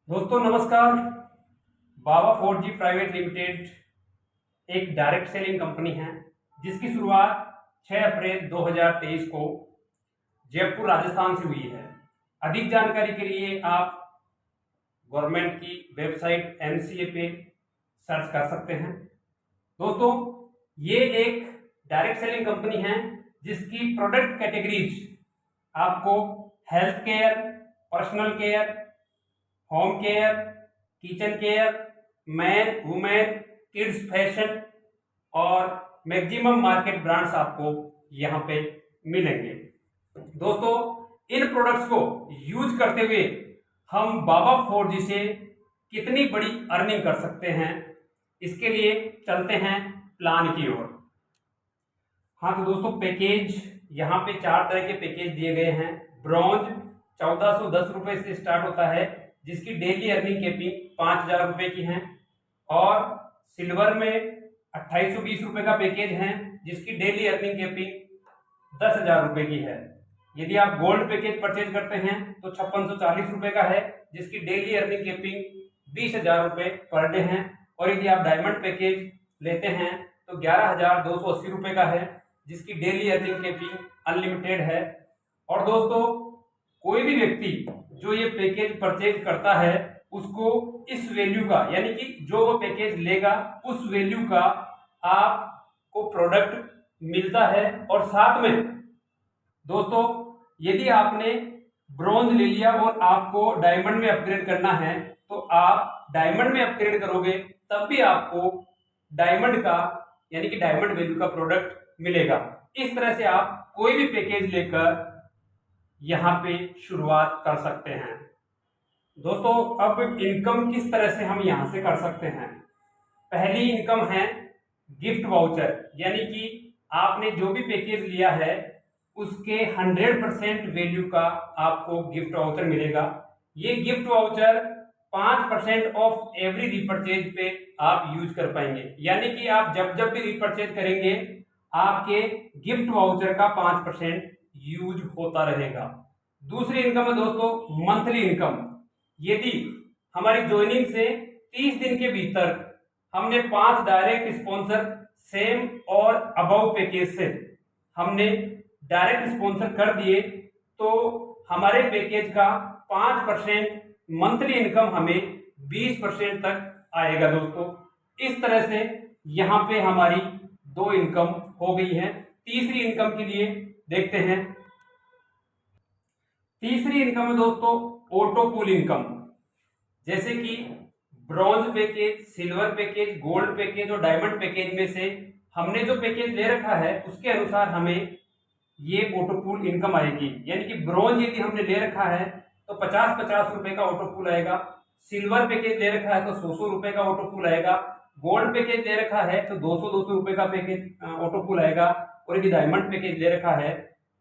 दोस्तों नमस्कार। बाबा 4G private limited एक डायरेक्ट सेलिंग कंपनी है जिसकी शुरुआत 6 अप्रैल 2023 को जयपुर राजस्थान से हुई है। अधिक जानकारी के लिए आप गवर्नमेंट की वेबसाइट MCA पे सर्च कर सकते हैं। दोस्तों ये एक डायरेक्ट सेलिंग कंपनी है जिसकी प्रोडक्ट कैटेगरीज आपको health care, personal care, home care, kitchen care, man, women, kids fashion और मैक्सिमम मार्केट ब्रांड्स आपको यहाँ पे मिलेंगे। दोस्तों इन प्रोडक्ट्स को यूज करते हुए हम बाबा 4G से कितनी बड़ी अर्निंग कर सकते हैं, इसके लिए चलते हैं प्लान की ओर। हाँ तो दोस्तों पैकेज यहाँ पे 4 तरह के पैकेज दिए गए हैं। ब्रॉन्ज 1410 रुपए से स्टार्ट होता है जिसकी डेली अर्निंग कैपिंग 5000 रुपए की है, और सिल्वर में 2820 रुपए का पैकेज है जिसकी डेली अर्निंग कैपिंग 10,000 रुपए की है। यदि आप गोल्ड पैकेज परचेज करते हैं तो 5640 रुपए का है जिसकी डेली अर्निंग कैपिंग 20,000 रुपए पर डे है, और यदि आप डायमंड पैकेज लेते हैं तो 11,280 रुपए का है जिसकी डेली अर्निंग कैपिंग अनलिमिटेड है। और दोस्तों कोई भी व्यक्ति जो ये पैकेज परचेज करता है उसको इस वैल्यू का, यानी कि जो वो पैकेज लेगा उस वैल्यू का आपको प्रोडक्ट मिलता है। और साथ में दोस्तों यदि आपने ब्रॉन्ज ले लिया और आपको डायमंड में अपग्रेड करना है तो आप डायमंड में अपग्रेड करोगे तब भी आपको डायमंड का, यानी कि डायमंड वैल्यू का प्रोडक्ट मिलेगा। इस तरह से आप कोई भी पैकेज लेकर यहाँ पे शुरुआत कर सकते हैं। दोस्तों अब इनकम किस तरह से हम यहाँ से कर सकते हैं। पहली इनकम है गिफ्ट वाउचर, यानी कि आपने जो भी पैकेज लिया है उसके 100% वैल्यू का आपको गिफ्ट वाउचर मिलेगा। ये gift voucher 5% of every repurchase पे आप यूज कर पाएंगे, यानी कि आप जब जब भी रीपरचेज करेंगे आपके गिफ्ट वाउचर का 5% यूज होता रहेगा। दूसरी इनकम है दोस्तों मंथली इनकम। यदि हमारी ज्वाइनिंग से 30 दिन के भीतर हमने 5 डायरेक्ट स्पॉन्सर सेम और अबव पैकेज से हमने डायरेक्ट स्पॉन्सर कर दिए तो हमारे पैकेज का 5% मंथली इनकम हमें 20% तक आएगा। दोस्तों इस तरह से यहाँ पे हमारी 2 इनकम हो गई है। तीसरी इनकम के लिए देखते हैं। तीसरी इनकम है दोस्तों ऑटो पूल इनकम। जैसे कि bronze package, silver package, gold package और डायमंड पैकेज में से हमने जो पैकेज ले रखा है उसके अनुसार हमें ये ऑटो पूल इनकम आएगी। यानी कि ब्रॉन्ज यदि हमने ले रखा है तो 50-50 रुपए का ऑटो पूल आएगा, सिल्वर पैकेज ले रखा है तो 100 रुपए का ऑटो पूल आएगा, गोल्ड पैकेज ले रखा है तो 200 रुपए का पैकेज ऑटो पूल आएगा, और यदि डायमंड पैकेज ले रखा है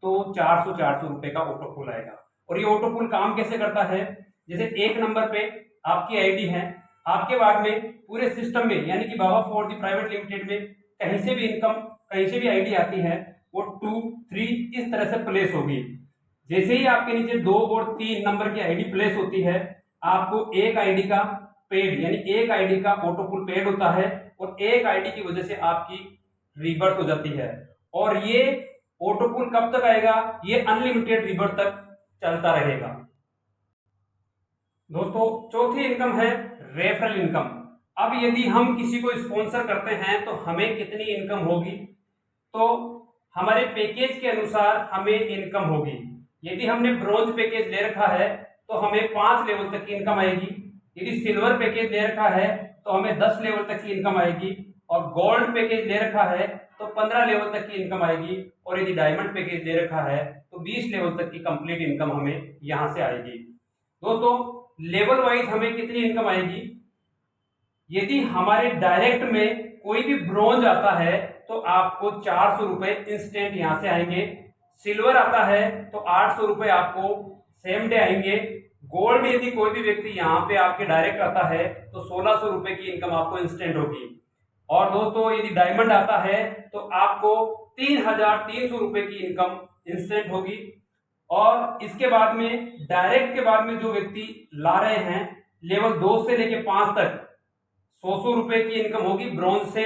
तो 400 रुपए का ऑटो पूल आएगा। और ये ऑटो पूल काम कैसे करता है, जैसे एक नंबर पे आपकी आईडी है, आपके बाद में पूरे सिस्टम में यानी कि बाबा 4G प्राइवेट लिमिटेड में कहीं से भी इनकम, कहीं से भी आईडी आती है वो 2, 3 इस तरह से प्लेस होगी। जैसे ही आपके नीचे 2 और 3 नंबर की आईडी प्लेस होती है आपको एक आईडी का पेड, यानी एक आईडी का ऑटो पूल पेड होता है, और एक आईडी की वजह से आपकी रीबर्थ हो जाती है। और ये ऑटो पूल कब तक आएगा, ये अनलिमिटेड रीबर्थ तक चलता रहेगा। दोस्तों चौथी इनकम है रेफरल इनकम। अब यदि हम किसी को स्पॉन्सर करते हैं तो हमें कितनी इनकम होगी, तो हमारे पैकेज के अनुसार हमें इनकम होगी। यदि हमने ब्रॉन्ज पैकेज ले रखा है तो हमें 5 लेवल तक की इनकम आएगी, यदि सिल्वर पैकेज ले रखा है तो हमें 10 लेवल तक की इनकम आएगी, और गोल्ड पैकेज ले रखा है तो 15 लेवल तक की इनकम आएगी, और यदि डायमंड पैकेज ले रखा है तो 20 लेवल तक की कंप्लीट इनकम हमें यहां से आएगी। दोस्तों लेवल वाइज हमें कितनी इनकम आएगी, यदि हमारे डायरेक्ट में कोई भी ब्रॉन्ज आता है तो आपको 400 रुपए इंस्टेंट यहां से आएंगे, सिल्वर आता है तो 800 रुपए आपको सेम डे आएंगे, गोल्ड यदि कोई भी व्यक्ति यहाँ पे आपके डायरेक्ट आता है तो 1600 रुपए की इनकम आपको इंस्टेंट होगी, और दोस्तों यदि डायमंड आता है तो आपको 3,300 रुपए की इनकम इंस्टेंट होगी। और इसके बाद में डायरेक्ट के बाद में जो व्यक्ति ला रहे हैं लेवल 2 से लेके 5 तक 100 रुपए की इनकम होगी ब्रॉन्ज से,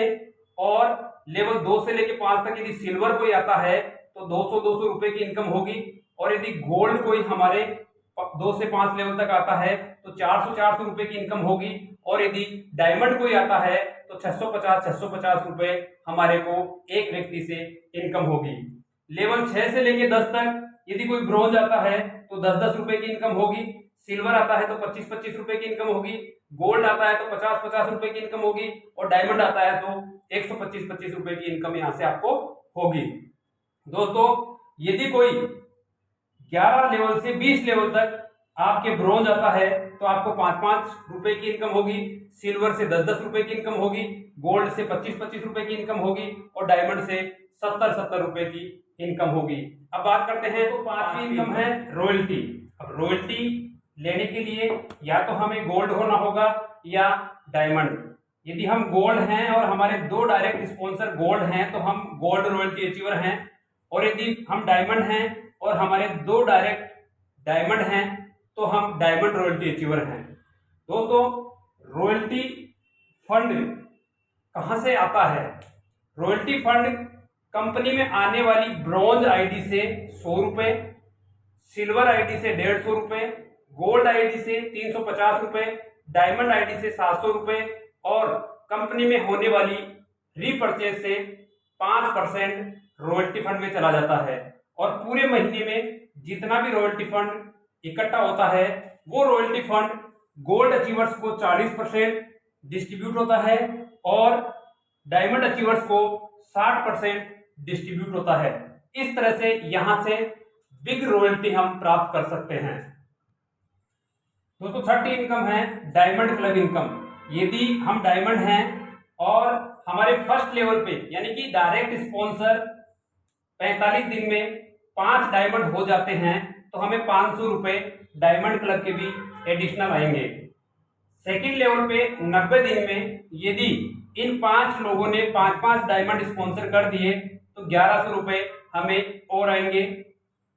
और लेवल 2 से लेके 5 तक यदि सिल्वर कोई आता है तो 200 रुपए की इनकम होगी, और यदि गोल्ड कोई हमारे 2 से 5 लेवल तक आता है तो 400 रुपए की इनकम होगी, और यदि डायमंड कोई आता है तो 650 रुपए हमारे को एक व्यक्ति से इनकम होगी। लेवल 6 से लेके 10 तक यदि कोई ब्रॉन्ज आता है तो 10 रुपए की इनकम होगी, सिल्वर आता है तो 25 रुपए की इनकम होगी, गोल्ड आता है तो 50 रुपए की इनकम होगी, और डायमंड आता है तो 125 रुपए की इनकम यहां से आपको होगी। दोस्तों यदि कोई 11 लेवल से 20 लेवल तक आपके ब्रॉन्ज आता है तो आपको 5 रुपए की इनकम होगी, सिल्वर से 10 रुपए की इनकम होगी, गोल्ड से 25 रुपए की इनकम होगी, और डायमंड से 70 रुपए की इनकम होगी। अब बात करते हैं तो 5वीं इनकम है रॉयल्टी। अब रॉयल्टी लेने के लिए या तो हमें गोल्ड होना होगा या डायमंड। यदि हम गोल्ड हैं और हमारे 2 डायरेक्ट स्पॉन्सर गोल्ड हैं तो हम गोल्ड रॉयल्टी अचीवर हैं, और यदि हम डायमंड हैं और हमारे 2 डायरेक्ट डायमंड हैं तो हम डायमंड रॉयल्टी अचीवर हैं। दोस्तों रॉयल्टी फंड कहां से आता है? रॉयल्टी फंड कंपनी में आने वाली ब्रॉन्ज आईडी से 100 रुपए, सिल्वर आईडी से 150 रुपए, गोल्ड आईडी से 350 रुपए, डायमंड आईडी से 700 रुपए, और कंपनी में होने वाली रीपरचेज से 5% रॉयल्टी फंड में चला जाता है। और पूरे महीने में जितना भी रॉयल्टी फंड इकट्ठा होता है वो रॉयल्टी फंड गोल्ड अचीवर्स को 40% डिस्ट्रीब्यूट होता है, और डायमंड अचीवर्स को 60% डिस्ट्रीब्यूट होता है। इस तरह से यहां से बिग रॉयल्टी हम प्राप्त कर सकते हैं। दोस्तों 6ठी इनकम है डायमंड क्लब इनकम। यदि हम डायमंड हैं और हमारे फर्स्ट लेवल पे यानी कि डायरेक्ट स्पॉन्सर 45 दिन में 5 डायमंड हो जाते हैं तो हमें 500 रुपए डायमंड क्लब के भी एडिशनल आएंगे। सेकंड लेवल पे 90 दिन में यदि इन 5 लोगों ने 5 डायमंड स्पॉन्सर कर दिए तो 1100 रुपए हमें और आएंगे।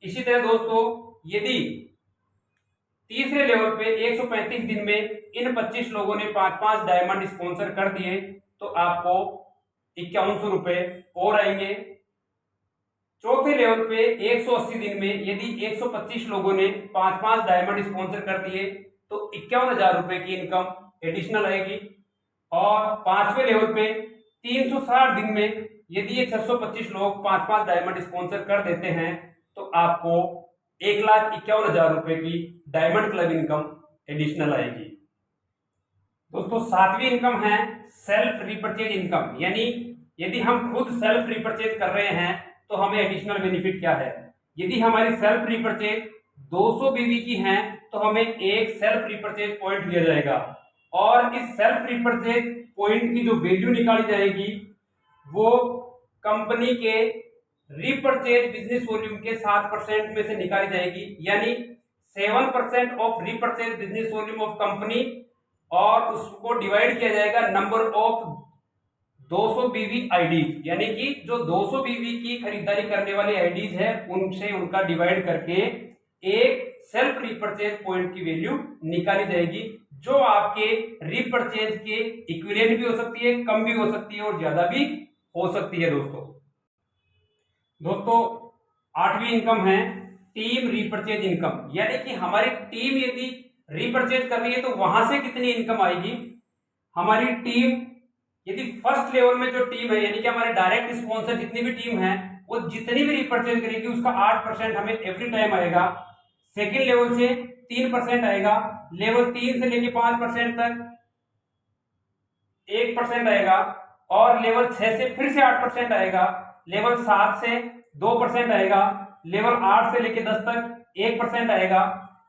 इसी तरह दोस्तों यदि तीसरे लेवल पे 135 दिन में इन 25 लोगों ने 5 डायमंड स्पॉन्सर कर दिए तो आपको 5100 रुपए और आएंगे। चौथे लेवल पे 180 दिन में यदि 125 लोगों ने 5 डायमंड स्पॉन्सर कर दिए तो 51,000 रुपए की इनकम एडिशनल आएगी। और 5वें लेवल पे 360 दिन में यदि ये 625 लोग 5 डायमंड स्पॉन्सर कर देते हैं तो आपको 1,51,000 रुपए की डायमंड क्लब इनकम एडिशनल आएगी। दोस्तों 7वीं इनकम है सेल्फ रिपर्चेज इनकम, यानी यदि हम खुद सेल्फ रिपर्चेज कर रहे हैं तो हमें एडिशनल बेनिफिट क्या है। यदि हमारी सेल्फ रिपर्चेज 200 बीवी की है तो हमें एक सेल्फ रिपर्चेज पॉइंट दिया जाएगा, और इस सेल्फ रिपर्चेज पॉइंट की जो वैल्यू निकाली जाएगी वो कंपनी के रिपर्चेज बिजनेस वॉल्यूम के 7% में से निकाली जाएगी, यानी 7% of repurchase business volume of company, और उसको डिवाइड किया जाएगा नंबर ऑफ 200 बीवी आईडीज, यानी कि जो 200 बीवी की खरीदारी करने वाली आईडीज है उनसे उनका डिवाइड करके एक सेल्फ रिपर्चेज पॉइंट की वैल्यू निकाली जाएगी, जो आपके रिपर्चेज के इक्विवेलेंट भी हो सकती है, कम भी हो सकती है और ज्यादा भी हो सकती है। दोस्तों 8वीं इनकम है टीम रिपर्चेज इनकम, यानी कि हमारी टीम यदि रिपर्चेज कर रही है तो वहां से कितनी इनकम आएगी। हमारी टीम यदि फर्स्ट लेवल में जो टीम है यानी कि हमारे डायरेक्ट स्पॉन्सर जितनी भी टीम है वो जितनी भी रिपर्चेज करेगी उसका 8% हमें एवरी टाइम आएगा। सेकेंड लेवल से 3% आएगा, लेवल 3 से लेके 5% तक 1% आएगा, और लेवल 6 से फिर से 8% आएगा, लेवल 7 से 2% आएगा, लेवल 8 से लेके 10 तक 1% आएगा,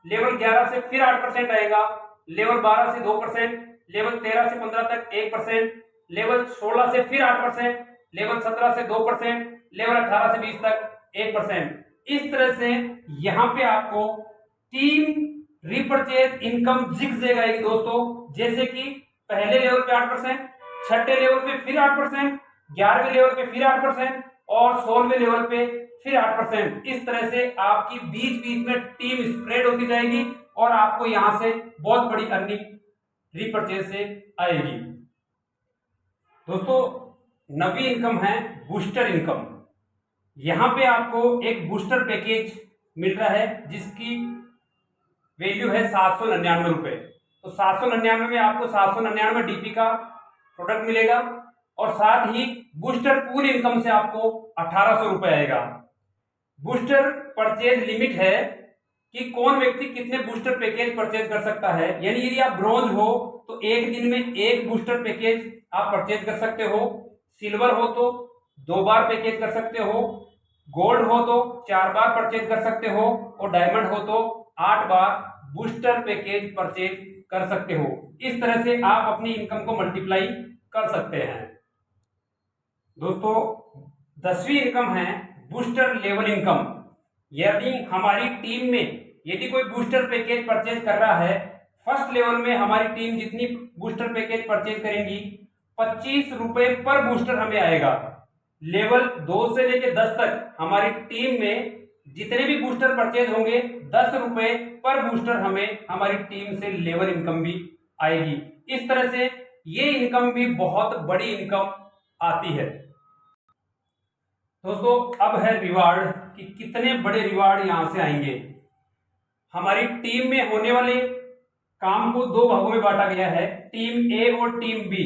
लेवल 11 से फिर 8% आएगा, लेवल 12 से 2%, लेवल 13 से 15 तक 1%, लेवल 16 से फिर 8%, लेवल 17 से 2%, लेवल 18 से 20 तक 1%। इस तरह से यहां पे आपको टीम रिपर्चेज इनकम दिख जाएगी दोस्तों, जैसे कि पहले लेवल पे 8%, छठे लेवल पे फिर 8%, 11वें लेवल पे फिर 8% और 16वें लेवल पे फिर 8%। इस तरह से आपकी बीच बीच में टीम स्प्रेड होती जाएगी और आपको यहां से बहुत बड़ी अर्निंग रीपरचेज से आएगी। दोस्तों, नवी इनकम है बूस्टर इनकम। यहां पे आपको एक बूस्टर पैकेज मिल रहा है जिसकी वैल्यू है 799 रुपए। तो 799 में आपको 799 डीपी का प्रोडक्ट मिलेगा और साथ ही बूस्टर पूल इनकम से आपको 1800 रुपए आएगा। बूस्टर परचेज लिमिट है कि कौन व्यक्ति कितने बूस्टर पैकेज परचेज कर सकता है। यानी यदि आप ब्रॉन्ज हो तो एक दिन में एक बूस्टर पैकेज आप परचेज कर सकते हो, सिल्वर हो तो 2 बार पैकेज कर सकते हो, गोल्ड हो तो 4 बार परचेज कर सकते हो और डायमंड हो तो 8 बार बूस्टर पैकेज परचेज कर सकते हो। इस तरह से आप अपनी इनकम को मल्टीप्लाई कर सकते हैं। दोस्तों, 10वीं इनकम है बूस्टर लेवल इनकम। यदि हमारी टीम में यदि कोई बूस्टर पैकेज परचेज कर रहा है, फर्स्ट लेवल में हमारी टीम जितनी बूस्टर पैकेज परचेज करेंगी 25 रुपए पर बूस्टर हमें आएगा। लेवल 2 से लेकर 10 तक हमारी टीम में जितने भी बूस्टर परचेज होंगे 10 रुपए पर बूस्टर हमें हमारी टीम से लेवल इनकम भी आएगी। इस तरह से ये इनकम भी बहुत बड़ी इनकम आती है। दोस्तों, अब है रिवार्ड कि कितने बड़े रिवार्ड यहां से आएंगे। हमारी टीम में होने वाले काम को 2 भागों में बांटा गया है, टीम ए और टीम बी।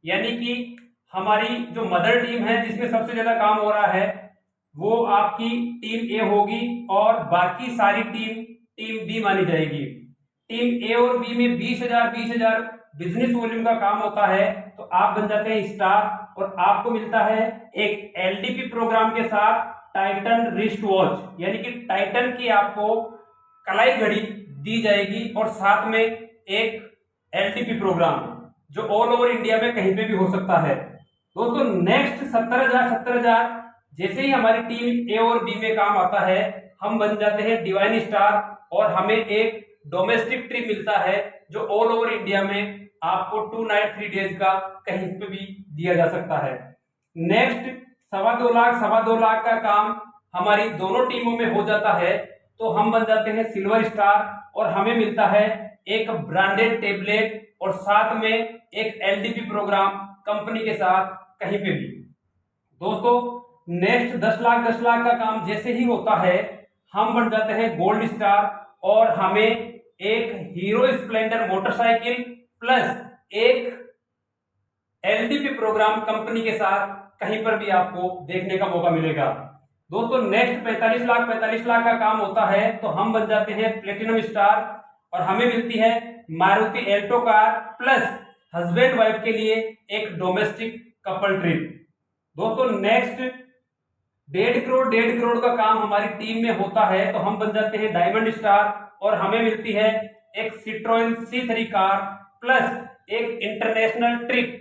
यानी कि हमारी जो मदर टीम है जिसमें सबसे ज्यादा काम हो रहा है वो आपकी टीम ए होगी और बाकी सारी टीम बी मानी जाएगी। टीम ए और बी में 20,000 बिजनेस वॉल्यूम का काम होता है, तो आप बन जाते हैं स्टार और आपको मिलता है एक एलडीपी प्रोग्राम के साथ टाइटन रिस्ट वॉच। यानी कि टाइटन की आपको कलाई घड़ी दी जाएगी और साथ में एक एलडीपी प्रोग्राम जो ऑल ओवर इंडिया में कहीं पे भी हो सकता है। दोस्तों, नेक्स्ट 70,000 जैसे ही हमारी टीम ए और बी में काम आता है, हम बन जाते हैं डिवाइन स्टार और हमें एक डोमेस्टिक ट्रिप मिलता है जो ऑल ओवर इंडिया में आपको 2 नाइट 3 डेज का कहीं पे भी दिया जा सकता है। नेक्स्ट 2.25 लाख का काम हमारी दोनों टीमों में हो जाता है, तो हम बन जाते हैं सिल्वर स्टार और हमें मिलता है एक ब्रांडेड टेबलेट और साथ में एक एलडीपी प्रोग्राम कंपनी के साथ कहीं पे भी। दोस्तों, नेक्स्ट 10 लाख का काम जैसे ही होता है, हम बन जाते हैं गोल्ड स्टार और हमें एक हीरो स्प्लेंडर मोटरसाइकिल प्लस एक एलडीपी प्रोग्राम कंपनी के साथ कहीं पर भी आपको देखने का मौका मिलेगा। दोस्तों, नेक्स्ट 45 लाख का काम होता है, तो हम बन जाते हैं प्लेटिनम स्टार और हमें मिलती है Maruti Alto car plus husband wife के लिए एक डोमेस्टिक कपल ट्रिप। दोस्तों, नेक्स्ट 1.5 करोड़ का काम हमारी टीम में होता है, तो हम बन जाते हैं डायमंड स्टार और हमें मिलती है एक सिट्रोएन C3 कार प्लस एक इंटरनेशनल ट्रिप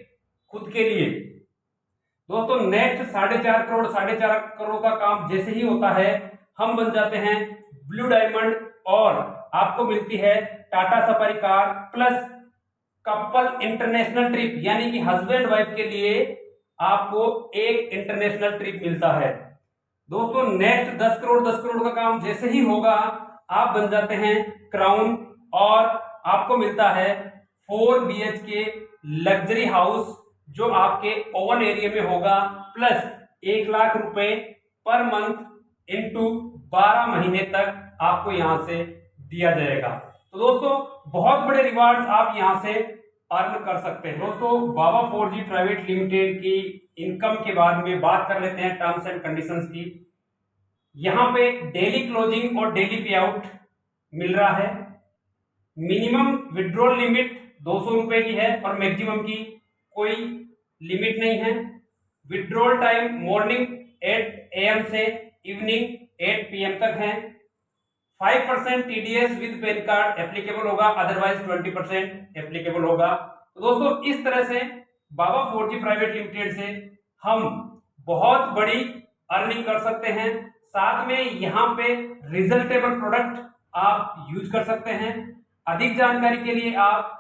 खुद के लिए। दोस्तों, नेक्स्ट 4.5 करोड़ का काम जैसे ही होता है, हम बन जाते हैं ब्लू डायमंड और आपको मिलती है Tata safari car plus couple international trip. यानी कि हस्बैंड वाइफ के लिए आपको एक इंटरनेशनल ट्रिप मिलता है। दोस्तों, नेक्स्ट 10 करोड़ का काम जैसे ही होगा, आप बन जाते हैं क्राउन और आपको मिलता है 4 BHK लग्जरी हाउस जो आपके ओवन एरिया में होगा प्लस 1 लाख रुपए पर मंथ इंटू 12 महीने तक आपको यहां से दिया जाएगा। तो दोस्तों, बहुत बड़े रिवार्ड्स आप यहां से अर्न कर सकते हैं। दोस्तों, बाबा 4G प्राइवेट लिमिटेड की इनकम के बाद में बात कर लेते हैं टर्म्स एंड कंडीशंस की। यहां पे डेली क्लोजिंग और डेली पे आउट मिल रहा है। मिनिमम विड्रॉल लिमिट 200 रुपए की है और मैक्सिमम की कोई लिमिट नहीं है। विड्रॉल टाइम मॉर्निंग 8 AM से इवनिंग 8 PM तक है। 5% TDS with pan card applicable होगा, अदरवाइज 20% एप्लीकेबल होगा। तो दोस्तों, इस तरह से बाबा 4G प्राइवेट लिमिटेड से हम बहुत बड़ी अर्निंग कर सकते हैं। साथ में यहाँ पे रिजल्टेबल प्रोडक्ट आप यूज कर सकते हैं। अधिक जानकारी के लिए आप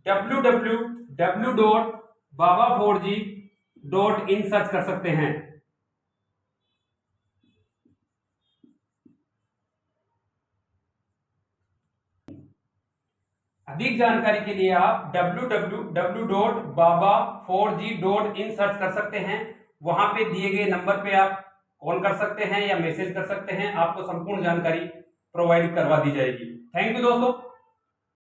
www.baba4g.in सर्च कर सकते हैं। अधिक जानकारी के लिए आप www.baba4g.in सर्च कर सकते हैं। वहां पे दिए गए नंबर पे आप कॉल कर सकते हैं या मैसेज कर सकते हैं, आपको संपूर्ण जानकारी प्रोवाइड करवा दी जाएगी। थैंक यू दोस्तों।